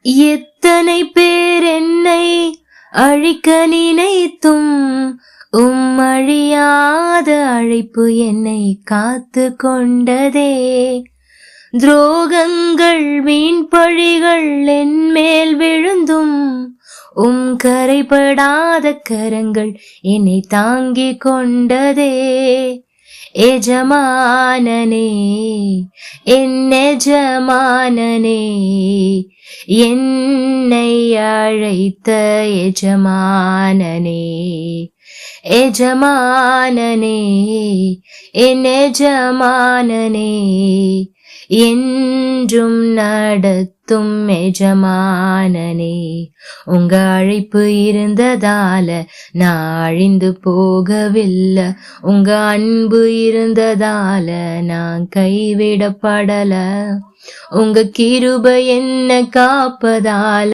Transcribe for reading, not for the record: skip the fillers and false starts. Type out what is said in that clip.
எத்தனை பேர் என்னை அழிக்க நினைத்தும் அழியாத அழைப்பு என்னை காத்து கொண்டதே. துரோகங்கள் வீண் பழிகள் என் மேல் விழுந்தும் கரைபடாத கரங்கள் என்னை தாங்கிக் கொண்டதே. எஜமானனே, என் எஜமானனே, என்னை அழைத்த எஜமானனே. எஜமானனே, என் எஜமானனே, என்றும் நடத்தும் எஜமானனே. உங்க அழைப்பு இருந்ததால நான் அழிந்து போகவில்லை. உங்க அன்பு இருந்ததால நான் கைவிடப்படல. உங்க கிருபை என்ன காப்பதால